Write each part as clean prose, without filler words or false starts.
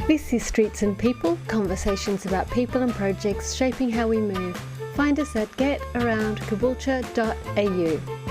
This is Streets and People, conversations about people and projects shaping how we move. Find us at getaroundcaboolture.au.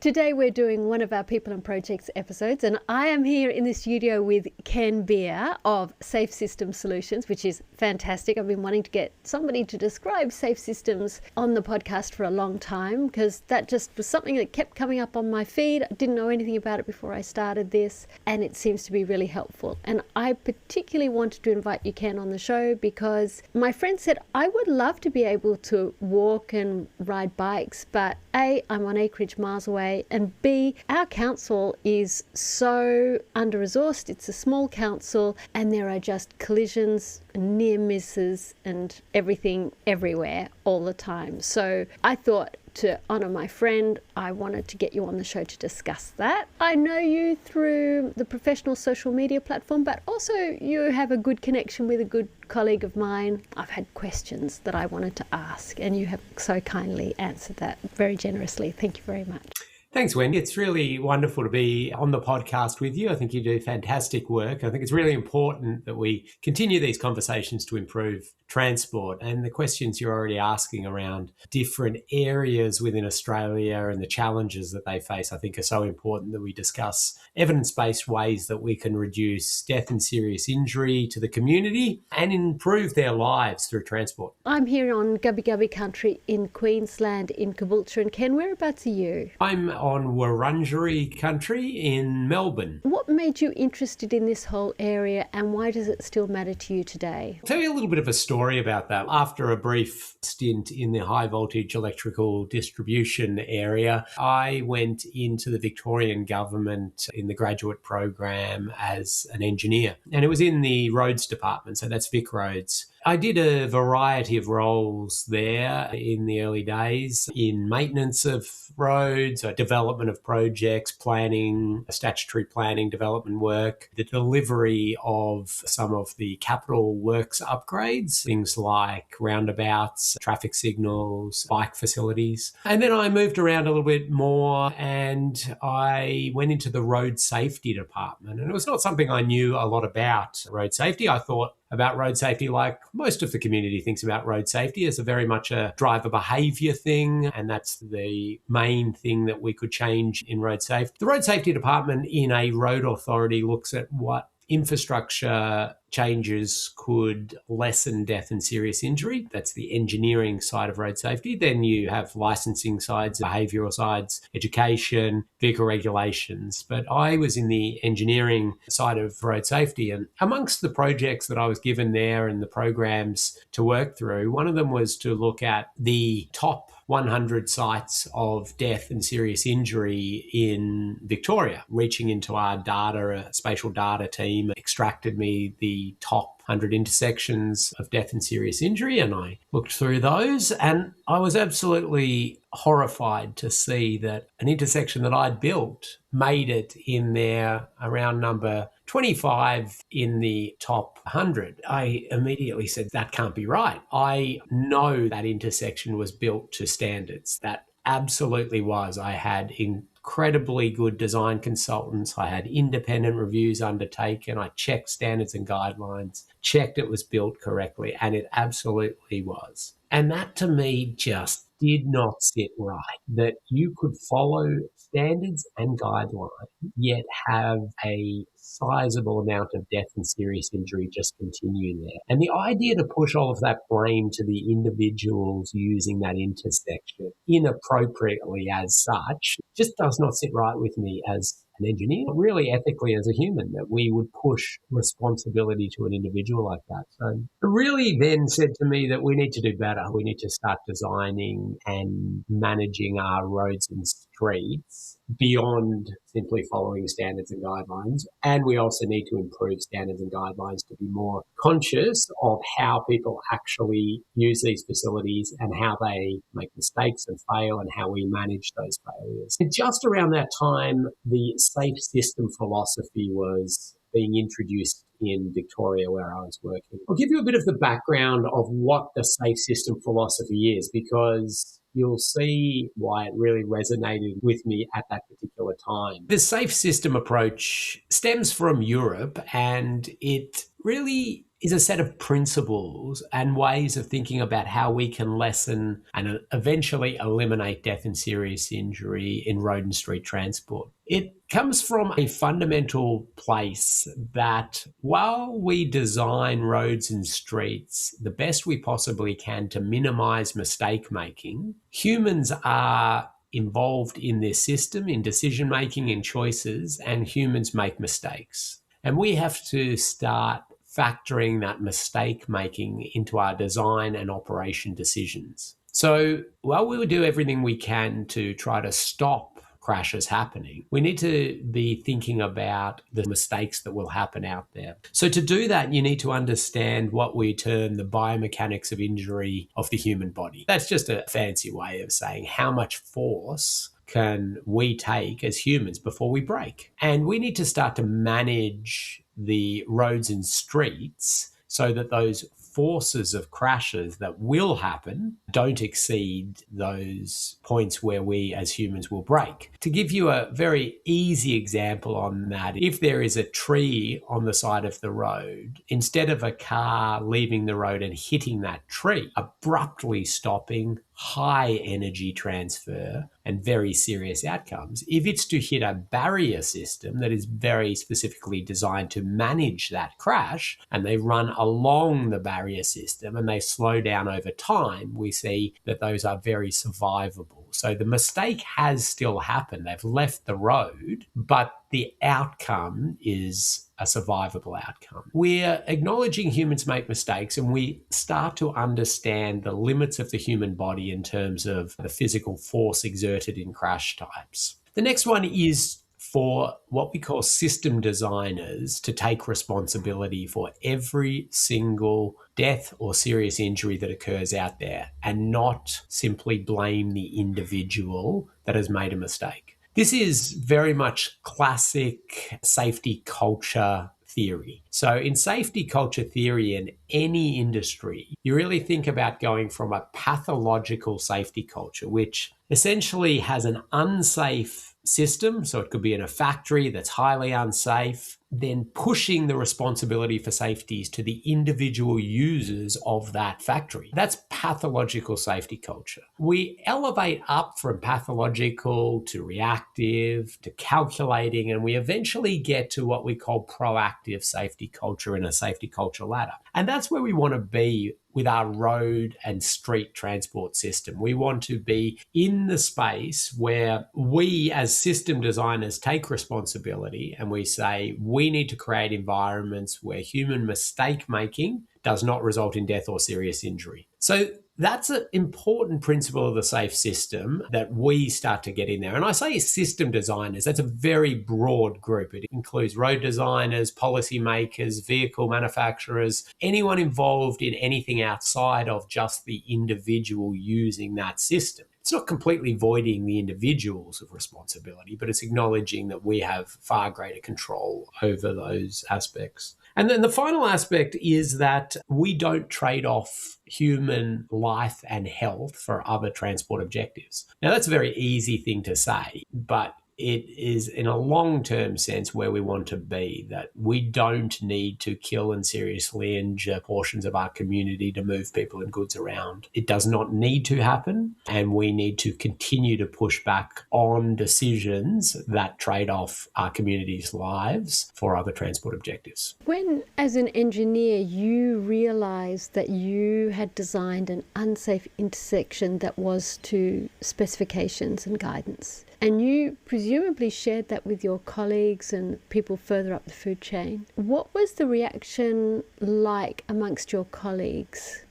Today we're doing one of our People and Projects episodes, and I am here in the studio with Kenn Beer of Safe System Solutions, which is fantastic. I've been wanting to get somebody to describe safe systems on the podcast for a long time because that just was something that kept coming up on my feed. I didn't know anything about it before I started this, and it seems to be really helpful. And I particularly wanted to invite you, Kenn, on the show because my friend said I would love to be able to walk and ride bikes, but A, I'm on acreage miles away, and B, our council is so under-resourced. It's a small council and there are just collisions, near misses and everything everywhere all the time. So I thought, to honour my friend, I wanted to get you on the show to discuss that. I know you through the professional social media platform, but also you have a good connection with a good colleague of mine. I've had questions that I wanted to ask, and you have so kindly answered that very generously. Thank you very much. Thanks, Wendy. It's really wonderful to be on the podcast with you. I think you do fantastic work. I think it's really important that we continue these conversations to improve transport. And the questions you're already asking around different areas within Australia and the challenges that they face, I think are so important that we discuss evidence-based ways that we can reduce death and serious injury to the community and improve their lives through transport. I'm here on Gubbi Gubbi country in Queensland in Caboolture. And Kenn, whereabouts are you? I'm on Wurundjeri country in Melbourne. What made you interested in this whole area and why does it still matter to you today? I'll tell you a little bit of a story about that. After a brief stint in the high voltage electrical distribution area, I went into the Victorian government in the graduate program as an engineer. And it was in the roads department, so that's Vic Roads. I did a variety of roles there in the early days in maintenance of roads, development of projects, planning, statutory planning, development work, the delivery of some of the capital works upgrades, things like roundabouts, traffic signals, bike facilities. And then I moved around a little bit more and I went into the road safety department. And it was not something I knew a lot about, road safety. I thought about road safety like most of the community thinks about road safety as a very much a driver behaviour thing, and that's the main thing that we could change in road safety. The road safety department in a road authority looks at what infrastructure changes could lessen death and serious injury. That's the engineering side of road safety. Then you have licensing sides, behavioural sides, education, vehicle regulations. But I was in the engineering side of road safety. And amongst the projects that I was given there and the programs to work through, one of them was to look at the top 100 sites of death and serious injury in Victoria. Reaching into our data, a spatial data team extracted me the top 100 intersections of death and serious injury, and I looked through those and I was absolutely horrified to see that an intersection that I'd built made it in there around number 25 in the top 100. I immediately said, that can't be right. I know that intersection was built to standards. That absolutely was. I had incredibly good design consultants. I had independent reviews undertaken. I checked standards and guidelines, checked it was built correctly, and it absolutely was. And that to me just did not sit right, that you could follow standards and guidelines, yet have a sizable amount of death and serious injury just continue there. And the idea to push all of that blame to the individuals using that intersection inappropriately as such just does not sit right with me as an engineer, really ethically as a human, that we would push responsibility to an individual like that. So it really then said to me that we need to do better. We need to start designing and managing our roads and streets beyond simply following standards and guidelines. And we also need to improve standards and guidelines to be more conscious of how people actually use these facilities and how they make mistakes and fail and how we manage those failures. And just around that time, the safe system philosophy was being introduced in Victoria where I was working. I'll give you a bit of the background of what the safe system philosophy is, because you'll see why it really resonated with me at that particular time. The safe system approach stems from Europe, and it really is a set of principles and ways of thinking about how we can lessen and eventually eliminate death and serious injury in road and street transport. It comes from a fundamental place that while we design roads and streets the best we possibly can to minimize mistake making, humans are involved in this system, in decision making and choices, and humans make mistakes. And we have to start factoring that mistake making into our design and operation decisions. So while we will do everything we can to try to stop crashes happening, we need to be thinking about the mistakes that will happen out there. So to do that, you need to understand what we term the biomechanics of injury of the human body. That's just a fancy way of saying how much force can we take as humans before we break. And we need to start to manage the roads and streets so that those forces of crashes that will happen don't exceed those points where we as humans will break. To give you a very easy example on that, if there is a tree on the side of the road, instead of a car leaving the road and hitting that tree, abruptly stopping, high energy transfer and very serious outcomes. If it's to hit a barrier system that is very specifically designed to manage that crash, and they run along the barrier system and they slow down over time, we see that those are very survivable. So the mistake has still happened. They've left the road, but the outcome is a survivable outcome. We're acknowledging humans make mistakes, and we start to understand the limits of the human body in terms of the physical force exerted in crash types. The next one is for what we call system designers to take responsibility for every single death or serious injury that occurs out there and not simply blame the individual that has made a mistake. This is very much classic safety culture theory. So in safety culture theory in any industry, you really think about going from a pathological safety culture, which essentially has an unsafe system, so it could be in a factory that's highly unsafe, then pushing the responsibility for safeties to the individual users of that factory. That's pathological safety culture. We elevate up from pathological to reactive to calculating, and we eventually get to what we call proactive safety culture in a safety culture ladder. And that's where we want to be with our road and street transport system. We want to be in the space where we as system designers take responsibility and we say we need to create environments where human mistake making does not result in death or serious injury. So that's an important principle of the safe system that we start to get in there. And I say system designers, that's a very broad group. It includes road designers, policymakers, vehicle manufacturers, anyone involved in anything outside of just the individual using that system. It's not completely voiding the individuals of responsibility, but it's acknowledging that we have far greater control over those aspects. And then the final aspect is that we don't trade off human life and health for other transport objectives. Now, that's a very easy thing to say, but it is in a long-term sense where we want to be, that we don't need to kill and seriously injure portions of our community to move people and goods around. It does not need to happen, and we need to continue to push back on decisions that trade off our community's lives for other transport objectives. When, as an engineer, you realised that you had designed an unsafe intersection that was to specifications and guidance, and you presumably shared that with your colleagues and people further up the food chain, what was the reaction like amongst your colleagues?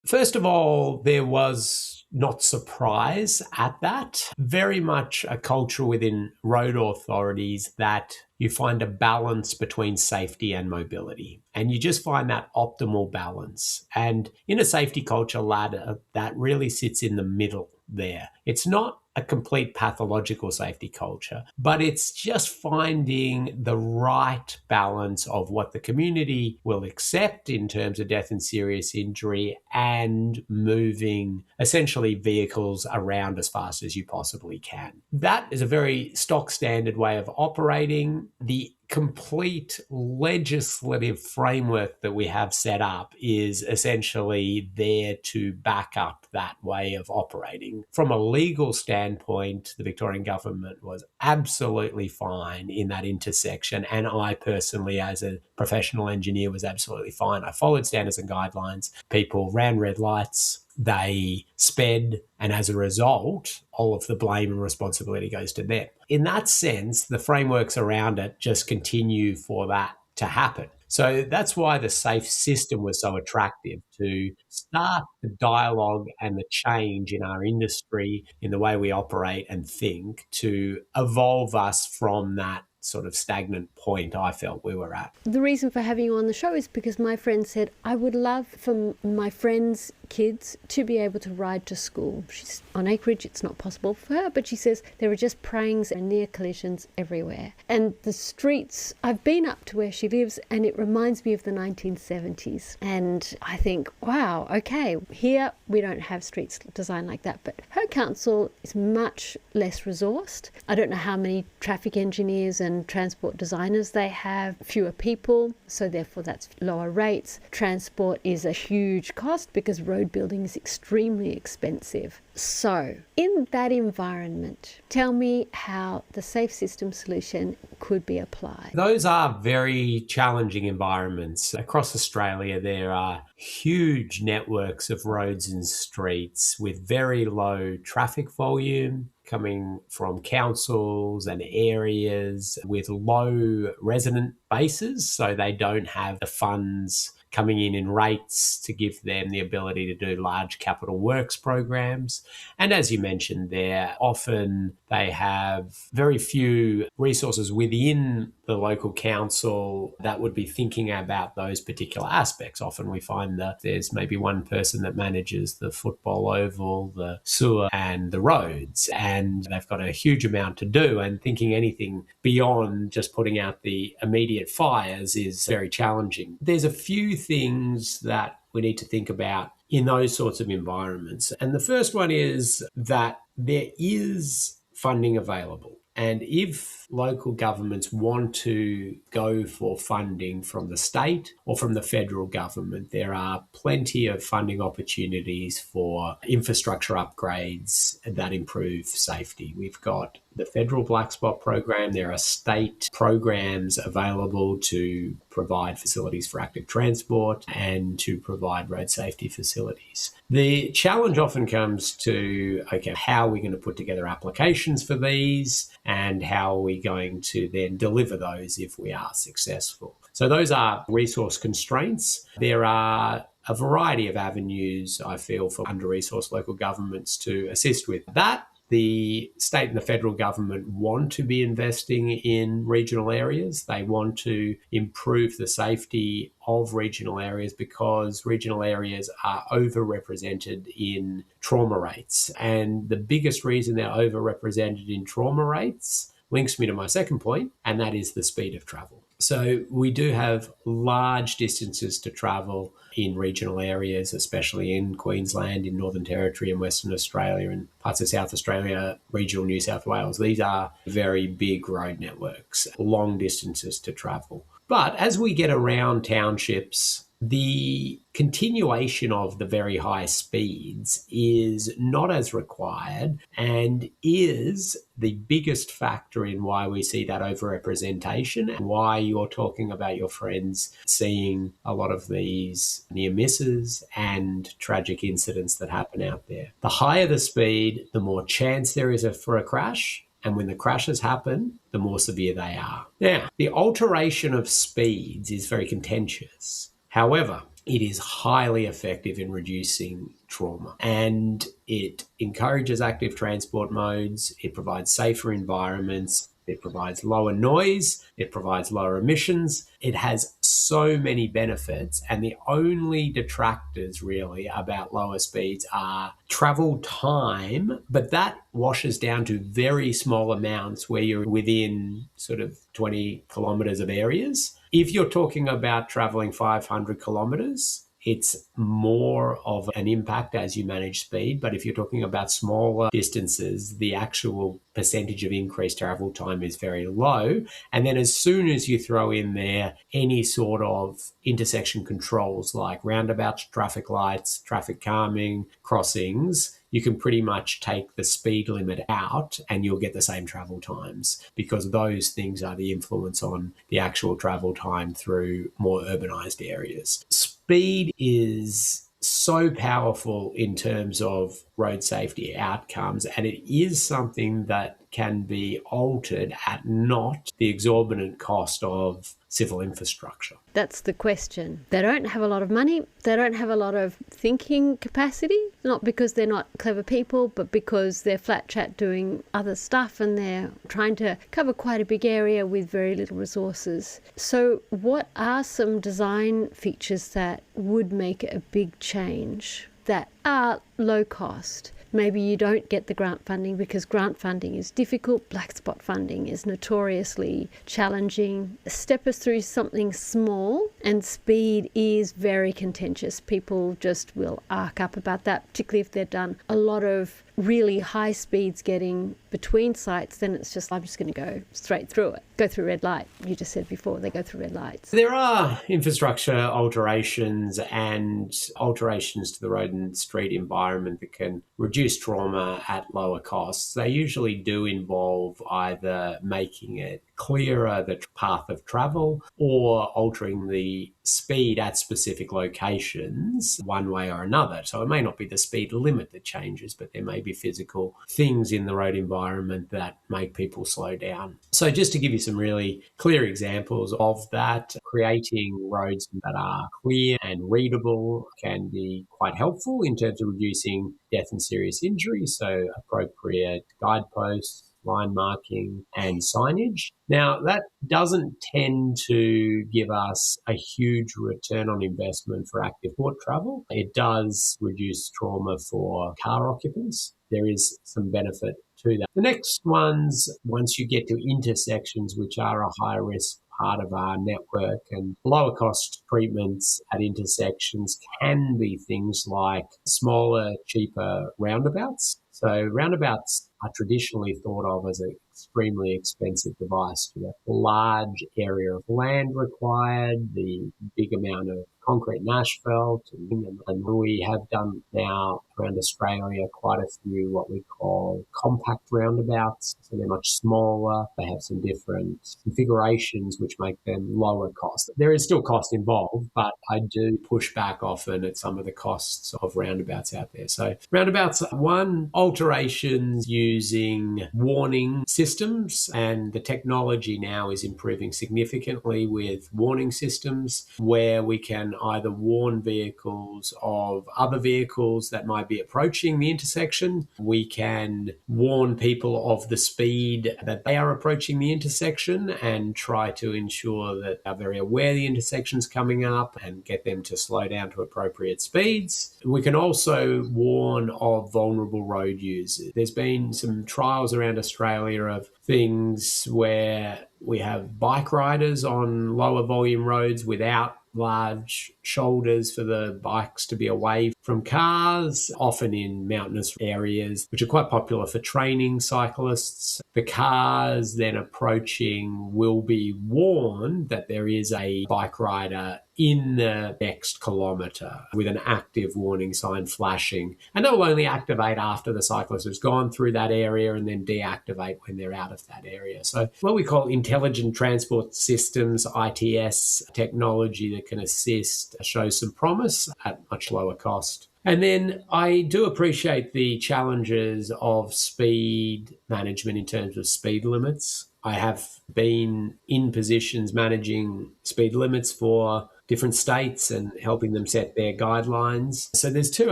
First of all, there was not surprise at that. Very much a culture within road authorities that you find a balance between safety and mobility. And you just find that optimal balance. And in a safety culture ladder, that really sits in the middle. there. It's not a complete pathological safety culture, but it's just finding the right balance of what the community will accept in terms of death and serious injury and moving essentially vehicles around as fast as you possibly can. That is a very stock standard way of operating. The complete legislative framework that we have set up is essentially there to back up that way of operating. From a legal standpoint, the Victorian government was absolutely fine in that intersection, and I personally, as a professional engineer, was absolutely fine. I followed standards and guidelines. People ran red lights, they sped, and as a result, all of the blame and responsibility goes to them. In that sense, the frameworks around it just continue for that to happen. So that's why the safe system was so attractive, to start the dialogue and the change in our industry, in the way we operate and think, to evolve us from that sort of stagnant point I felt we were at. The reason for having you on the show is because my friend said, I would love for my friends' kids to be able to ride to school. She's on acreage, it's not possible for her, but she says there are just prangs and near collisions everywhere. And the streets, I've been up to where she lives and it reminds me of the 1970s. And I think, wow, okay, here we don't have streets designed like that, but her council is much less resourced. I don't know how many traffic engineers and transport designers they have, fewer people, so therefore that's lower rates. Transport is a huge cost because road building is extremely expensive. So in that environment, tell me how the safe system solution could be applied. Those are very challenging environments. Across Australia, there are huge networks of roads and streets with very low traffic volume coming from councils and areas with low resident bases, so they don't have the funds coming in rates to give them the ability to do large capital works programs. And as you mentioned there, often they have very few resources within the local council that would be thinking about those particular aspects. Often we find that there's maybe one person that manages the football oval, the sewer and the roads, and they've got a huge amount to do, and thinking anything beyond just putting out the immediate fires is very challenging. There's a few things that we need to think about in those sorts of environments. And the first one is that there is funding available. And if local governments want to go for funding from the state or from the federal government, there are plenty of funding opportunities for infrastructure upgrades that improve safety. We've got the federal Black Spot program. There are state programs available to provide facilities for active transport and to provide road safety facilities. The challenge often comes to, okay, how are we going to put together applications for these, and how are we going to then deliver those if we are successful? So those are resource constraints. There are a variety of avenues, I feel, for under-resourced local governments to assist with that. The state and the federal government want to be investing in regional areas. They want to improve the safety of regional areas because regional areas are overrepresented in trauma rates. And the biggest reason they're overrepresented in trauma rates links me to my second point, and that is the speed of travel. So we do have large distances to travel in regional areas, especially in Queensland, in Northern Territory and Western Australia and parts of South Australia, regional New South Wales. These are very big road networks, long distances to travel. But as we get around townships, the continuation of the very high speeds is not as required and is the biggest factor in why we see that overrepresentation and why you're talking about your friends seeing a lot of these near misses and tragic incidents that happen out there. The higher the speed, the more chance there is for a crash. And when the crashes happen, the more severe they are. Now, the alteration of speeds is very contentious. However, it is highly effective in reducing trauma, and it encourages active transport modes. It provides safer environments. It provides lower noise. It provides lower emissions. It has so many benefits. And the only detractors really about lower speeds are travel time, but that washes down to very small amounts where you're within sort of 20 kilometers of areas. If you're talking about traveling 500 kilometers, it's more of an impact as you manage speed. But if you're talking about smaller distances, the actual percentage of increased travel time is very low. And then as soon as you throw in there any sort of intersection controls like roundabouts, traffic lights, traffic calming, crossings, you can pretty much take the speed limit out and you'll get the same travel times, because those things are the influence on the actual travel time through more urbanized areas. Speed is so powerful in terms of road safety outcomes, and it is something that can be altered at not the exorbitant cost of civil infrastructure. That's the question. They don't have a lot of money. They don't have a lot of thinking capacity, not because they're not clever people, but because they're flat chat doing other stuff and they're trying to cover quite a big area with very little resources. So what are some design features that would make a big change that are low cost? Maybe you don't get the grant funding because grant funding is difficult. Black spot funding is notoriously challenging. Step us through something small, and speed is very contentious. People just will arc up about that, particularly if they've done a lot of really high speeds getting between sites. Then it's just, I'm just going to go straight through it. Go through red light. You just said before, they go through red lights. There are infrastructure alterations and alterations to the road and street environment that can reduce trauma at lower costs. They usually do involve either making it clearer the path of travel or altering the speed at specific locations one way or another. So it may not be the speed limit that changes, but there may be physical things in the road environment that make people slow down. So just to give you some really clear examples of that, creating roads that are clear and readable can be quite helpful in terms of reducing death and serious injury. So appropriate guideposts, line marking and signage. Now, that doesn't tend to give us a huge return on investment for active port travel. It does reduce trauma for car occupants. There is some benefit to that. The next ones, once you get to intersections, which are a high risk part of our network, and lower cost treatments at intersections can be things like smaller, cheaper roundabouts. So roundabouts are traditionally thought of as an extremely expensive device. You have a large area of land required, the big amount of concrete and asphalt, and we have done now around Australia quite a few what we call compact roundabouts. So they're much smaller. They have some different configurations which make them lower cost. There is still cost involved, but I do push back often at some of the costs of roundabouts out there. So roundabouts, one, alterations using warning systems, and the technology now is improving significantly with warning systems where we can either warn vehicles of other vehicles that might be approaching the intersection. We can warn people of the speed that they are approaching the intersection and try to ensure that they're very aware the intersection's coming up and get them to slow down to appropriate speeds. We can also warn of vulnerable road users. There's been some trials around Australia of things where we have bike riders on lower volume roads without large shoulders for the bikes to be away from cars, often in mountainous areas, which are quite popular for training cyclists. The cars then approaching will be warned that there is a bike rider in the next kilometre with an active warning sign flashing. And they'll only activate after the cyclist has gone through that area and then deactivate when they're out of that area. So what we call intelligent transport systems, ITS technology that can assist, shows some promise at much lower cost. And then I do appreciate the challenges of speed management in terms of speed limits. I have been in positions managing speed limits for different states and helping them set their guidelines. So there's two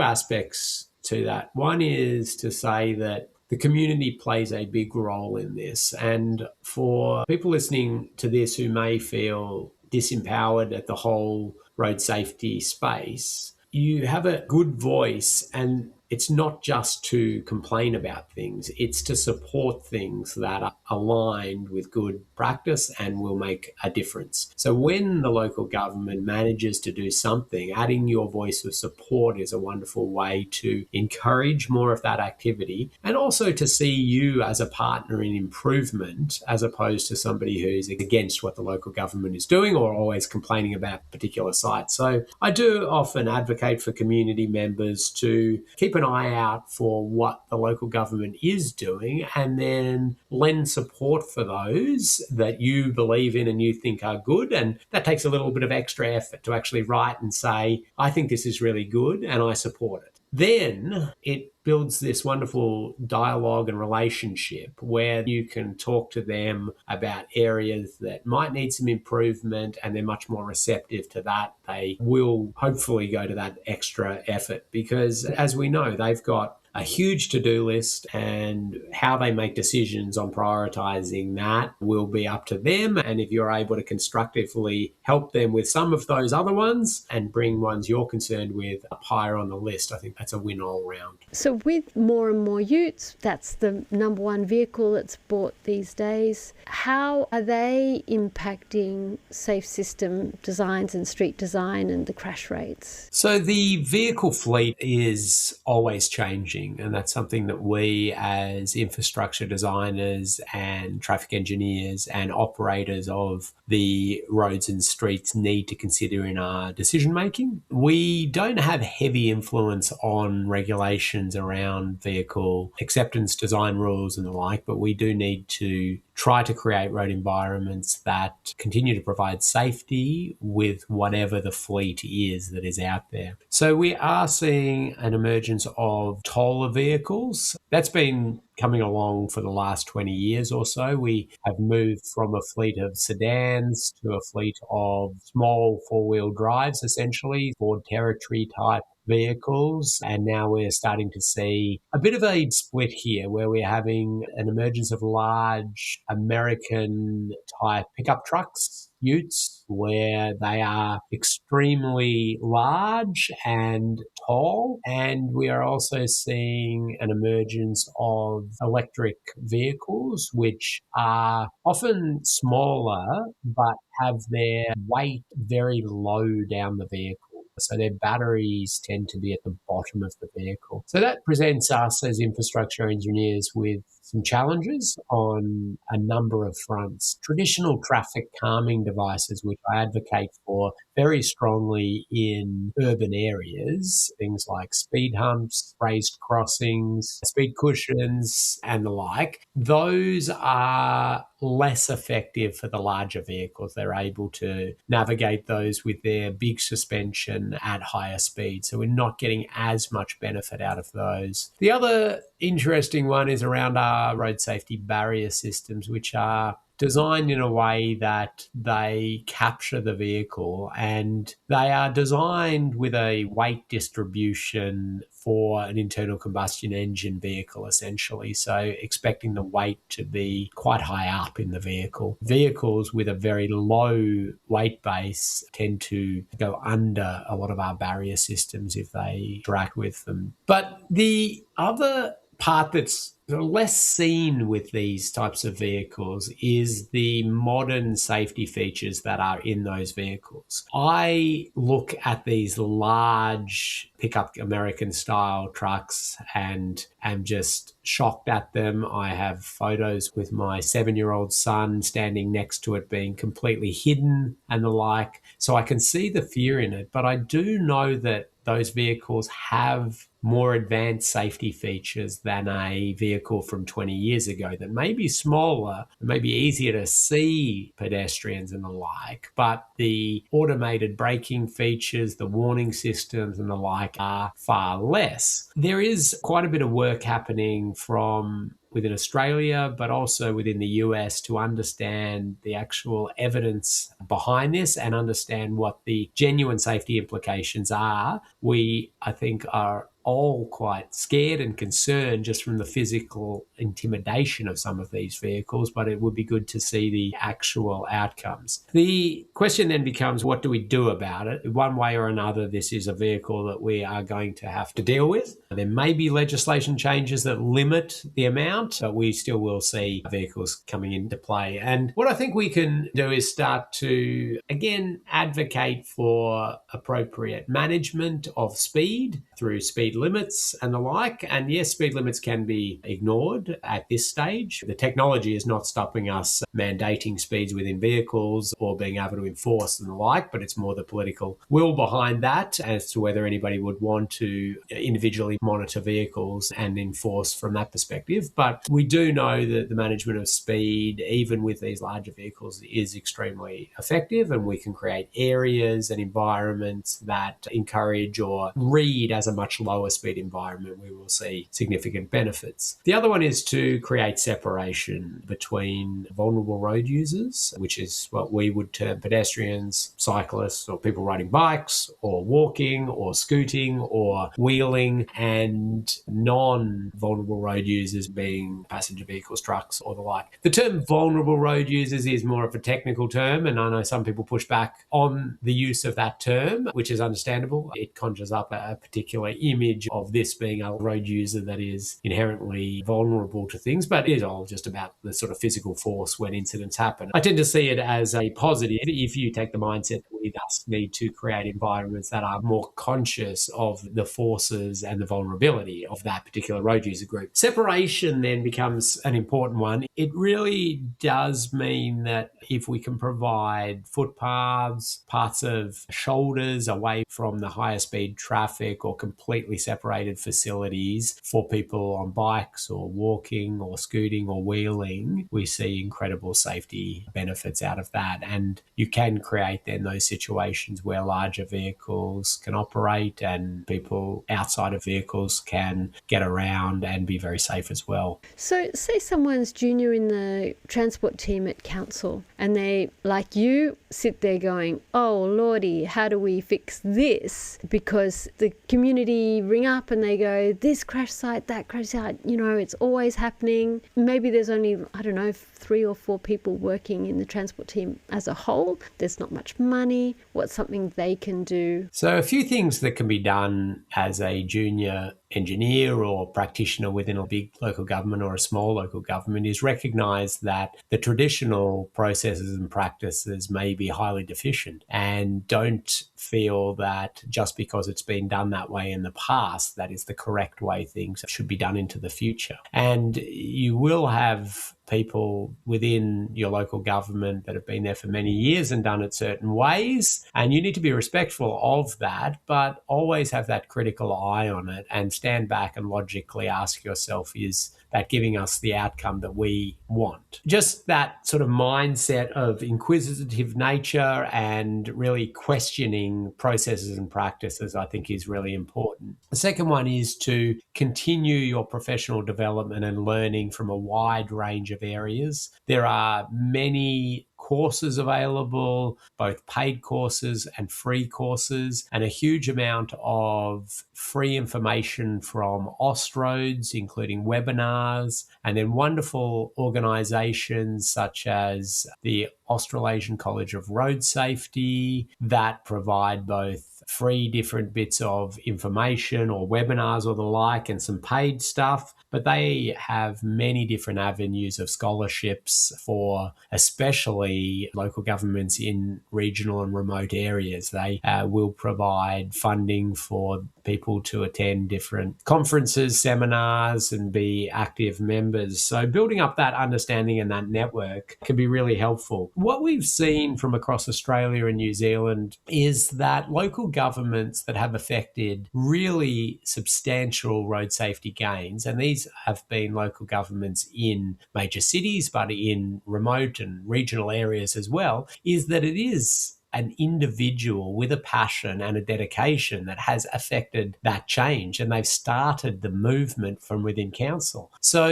aspects to that. One is to say that the community plays a big role in this. And for people listening to this who may feel disempowered at the whole road safety space, you have a good voice, and it's not just to complain about things, it's to support things that are aligned with good practice and will make a difference. So when the local government manages to do something, adding your voice of support is a wonderful way to encourage more of that activity, and also to see you as a partner in improvement, as opposed to somebody who's against what the local government is doing or always complaining about particular sites. So I do often advocate for community members to keep an eye out for what the local government is doing, and then lend support for those that you believe in and you think are good. And that takes a little bit of extra effort to actually write and say, I think this is really good and I support it. Then it builds this wonderful dialogue and relationship where you can talk to them about areas that might need some improvement, and they're much more receptive to that. They will hopefully go to that extra effort because, as we know, they've got a huge to-do list, and how they make decisions on prioritising that will be up to them. And if you're able to constructively help them with some of those other ones and bring ones you're concerned with up higher on the list, I think that's a win all round. So with more and more utes, that's the number one vehicle that's bought these days. How are they impacting safe system designs and street design and the crash rates? So the vehicle fleet is always changing, and that's something that we as infrastructure designers and traffic engineers and operators of the roads and streets need to consider in our decision making. We don't have heavy influence on regulations around vehicle acceptance design rules and the like, but we do need to try to create road environments that continue to provide safety with whatever the fleet is that is out there. So we are seeing an emergence of taller vehicles. That's been coming along for the last 20 years or so. We have moved from a fleet of sedans to a fleet of small four-wheel drives, essentially, Ford Territory type vehicles. And now we're starting to see a bit of a split here where we're having an emergence of large American type pickup trucks, utes, where they are extremely large and tall. And we are also seeing an emergence of electric vehicles, which are often smaller but have their weight very low down the vehicle. So their batteries tend to be at the bottom of the vehicle. So that presents us as infrastructure engineers with some challenges on a number of fronts. Traditional traffic calming devices, which I advocate for very strongly in urban areas, things like speed humps, raised crossings, speed cushions, and the like, those are less effective for the larger vehicles. They're able to navigate those with their big suspension at higher speed. So we're not getting as much benefit out of those. The other interesting one is around our road safety barrier systems, which are designed in a way that they capture the vehicle, and they are designed with a weight distribution for an internal combustion engine vehicle, essentially. So expecting the weight to be quite high up in the vehicle. Vehicles with a very low weight base tend to go under a lot of our barrier systems if they interact with them. But the other part that's less seen with these types of vehicles is the modern safety features that are in those vehicles. I look at these large pickup American style trucks and am just shocked at them. I have photos with my 7-year-old son standing next to it being completely hidden and the like. So I can see the fear in it, but I do know that those vehicles have more advanced safety features than a vehicle from 20 years ago that may be smaller, it may be easier to see pedestrians and the like, but the automated braking features, the warning systems and the like are far less. There is quite a bit of work happening from within Australia, but also within the US to understand the actual evidence behind this and understand what the genuine safety implications are. We, I think, are all quite scared and concerned just from the physical intimidation of some of these vehicles, but it would be good to see the actual outcomes. The question then becomes, what do we do about it? One way or another, this is a vehicle that we are going to have to deal with. There may be legislation changes that limit the amount, but we still will see vehicles coming into play. And what I think we can do is start to, again, advocate for appropriate management of speed through speed limits and the like. And yes, speed limits can be ignored at this stage. The technology is not stopping us mandating speeds within vehicles or being able to enforce and the like, but it's more the political will behind that as to whether anybody would want to individually monitor vehicles and enforce from that perspective. But we do know that the management of speed, even with these larger vehicles, is extremely effective, and we can create areas and environments that encourage or read as a much lower speed environment. We will see significant benefits. The other one is to create separation between vulnerable road users, which is what we would term pedestrians, cyclists, or people riding bikes, or walking, or scooting, or wheeling, and non-vulnerable road users being passenger vehicles, trucks, or the like. The term vulnerable road users is more of a technical term, and I know some people push back on the use of that term, which is understandable. It conjures up a particular image of this being a road user that is inherently vulnerable to things, but it is all just about the sort of physical force when incidents happen. I tend to see it as a positive if you take the mindset that we thus need to create environments that are more conscious of the forces and the vulnerability of that particular road user group. Separation then becomes an important one. It really does mean that if we can provide footpaths, parts of shoulders away from the higher speed traffic, or completely separated facilities for people on bikes or walking or scooting or wheeling, we see incredible safety benefits out of that. And you can create then those situations where larger vehicles can operate and people outside of vehicles can get around and be very safe as well. So say someone's junior in the transport team at council and they, like you, sit there going, oh lordy, how do we fix this? Because the community ring up and they go, this crash site, that crash site, it's always happening. Maybe there's only, 3 or 4 people working in the transport team as a whole. There's not much money. What's something they can do? So a few things that can be done as a junior engineer or practitioner within a big local government or a small local government is recognise that the traditional processes and practices may be highly deficient, and don't feel that just because it's been done that way in the past, that is the correct way things should be done into the future. And you will have people within your local government that have been there for many years and done it certain ways, and you need to be respectful of that, but always have that critical eye on it and stand back and logically ask yourself, is that giving us the outcome that we want? Just that sort of mindset of inquisitive nature and really questioning processes and practices, I think, is really important. The second one is to continue your professional development and learning from a wide range of areas. There are many courses available, both paid courses and free courses, and a huge amount of free information from Austroads, including webinars, and then wonderful organisations such as the Australasian College of Road Safety that provide both free different bits of information or webinars or the like, and some paid stuff, but they have many different avenues of scholarships for especially local governments in regional and remote areas. They will provide funding for people to attend different conferences, seminars, and be active members. So building up that understanding and that network can be really helpful. What we've seen from across Australia and New Zealand is that local governments that have affected really substantial road safety gains, and these have been local governments in major cities, but in remote and regional areas as well, is that it is an individual with a passion and a dedication that has affected that change, and they've started the movement from within council. So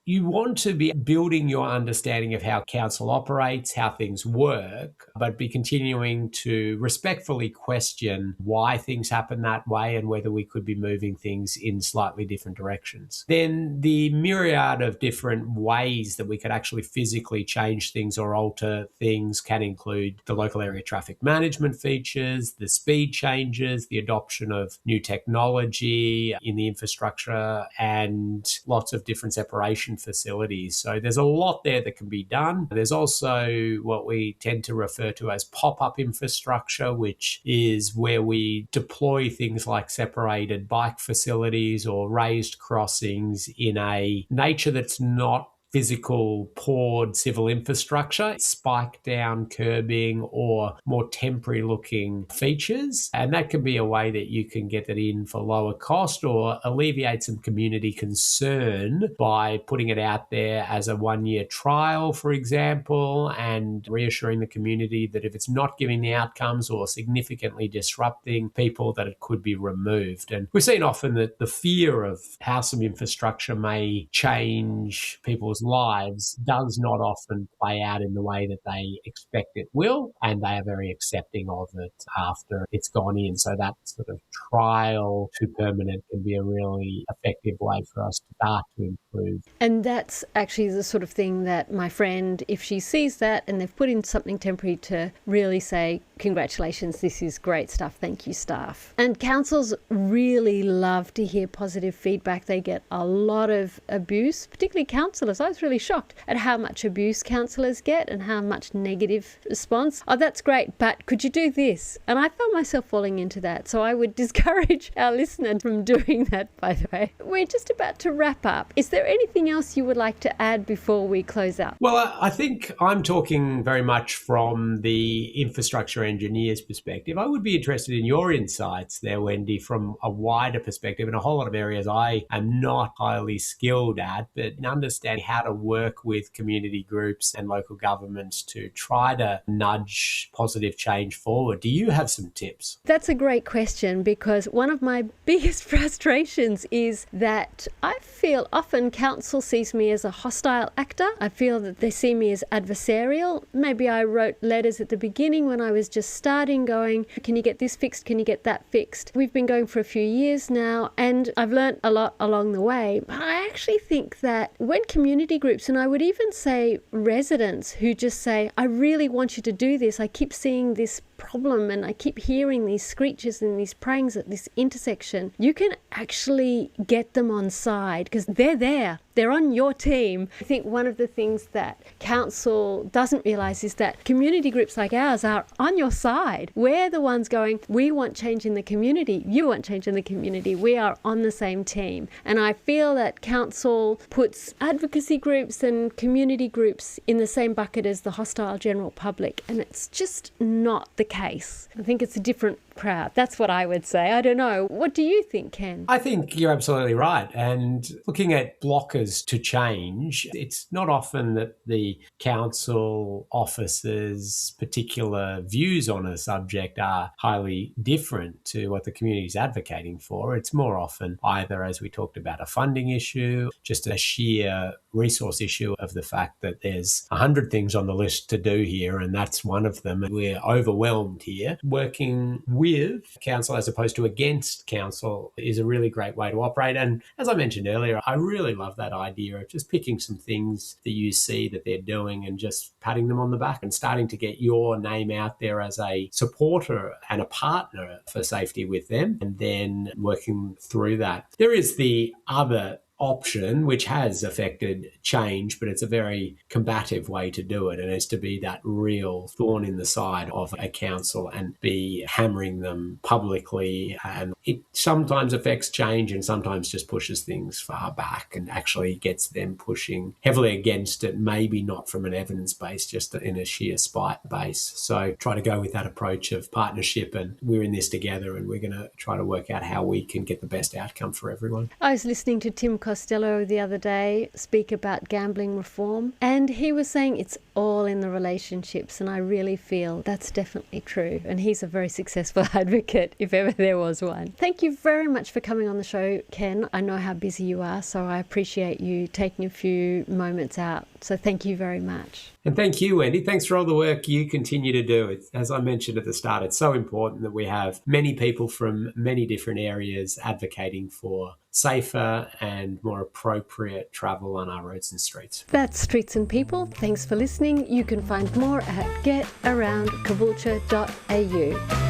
you want to be building your understanding of how council operates, how things work, but be continuing to respectfully question why things happen that way and whether we could be moving things in slightly different directions. Then the myriad of different ways that we could actually physically change things or alter things can include the local area traffic management features, the speed changes, the adoption of new technology in the infrastructure, and lots of different separation facilities. So there's a lot there that can be done. There's also what we tend to refer to as pop-up infrastructure, which is where we deploy things like separated bike facilities or raised crossings in a nature that's not physical poured civil infrastructure, spike down curbing or more temporary looking features. And that can be a way that you can get it in for lower cost or alleviate some community concern by putting it out there as a 1-year trial, for example, and reassuring the community that if it's not giving the outcomes or significantly disrupting people, that it could be removed. And we've seen often that the fear of how some infrastructure may change people's lives does not often play out in the way that they expect it will, and they are very accepting of it after it's gone in. So that sort of trial to permanent can be a really effective way for us to start to improve. And that's actually the sort of thing that my friend, if she sees that and they've put in something temporary, to really say, congratulations, this is great stuff, thank you, staff. And councils really love to hear positive feedback. They get a lot of abuse, particularly councillors. I was really shocked at how much abuse councillors get and how much negative response. Oh, that's great, but could you do this? And I found myself falling into that. So I would discourage our listener from doing that, by the way. We're just about to wrap up. Is there anything else you would like to add before we close out? Well, I think I'm talking very much from the infrastructure engineer's perspective. I would be interested in your insights there, Wendy, from a wider perspective. In a whole lot of areas I am not highly skilled at, but understand how to work with community groups and local governments to try to nudge positive change forward. Do you have some tips? That's a great question, because one of my biggest frustrations is that I feel often council sees me as a hostile actor. I feel that they see me as adversarial. Maybe I wrote letters at the beginning when I was just starting going, can you get this fixed? Can you get that fixed? We've been going for a few years now and I've learned a lot along the way. But I actually think that when community groups, and I would even say residents who just say, I really want you to do this. I keep seeing this problem and I keep hearing these screeches and these prangs at this intersection. You can actually get them on side because they're there. They're on your team. I think one of the things that council doesn't realise is that community groups like ours are on your side. We're the ones going, we want change in the community. You want change in the community. We are on the same team. And I feel that council puts advocacy groups and community groups in the same bucket as the hostile general public. And it's just not the case. I think it's a different crowd. That's what I would say. I don't know. What do you think, Ken? I think you're absolutely right. And looking at blockers to change, it's not often that the council officers' particular views on a subject are highly different to what the community is advocating for. It's more often either, as we talked about, a funding issue, just a sheer resource issue of the fact that there's 100 things on the list to do here, and that's one of them. We're overwhelmed here. Working with council as opposed to against council is a really great way to operate. And as I mentioned earlier, I really love that idea of just picking some things that you see that they're doing and just patting them on the back and starting to get your name out there as a supporter and a partner for safety with them, and then working through that. There is the other option, which has affected change, but it's a very combative way to do it, and it's to be that real thorn in the side of a council and be hammering them publicly. And it sometimes affects change and sometimes just pushes things far back and actually gets them pushing heavily against it, maybe not from an evidence base, just in a sheer spite base. So try to go with that approach of partnership, and we're in this together and we're going to try to work out how we can get the best outcome for everyone. I was listening to Tim Costello the other day speak about gambling reform, and he was saying it's all in the relationships, and I really feel that's definitely true. And he's a very successful advocate, if ever there was one. Thank you very much for coming on the show, Ken. I know how busy you are, so I appreciate you taking a few moments out. So thank you very much. And thank you, Wendy. Thanks for all the work you continue to do. As I mentioned at the start, it's so important that we have many people from many different areas advocating for safer and more appropriate travel on our roads and streets. That's Streets and People. Thanks for listening. You can find more at getaroundcaboolture.au.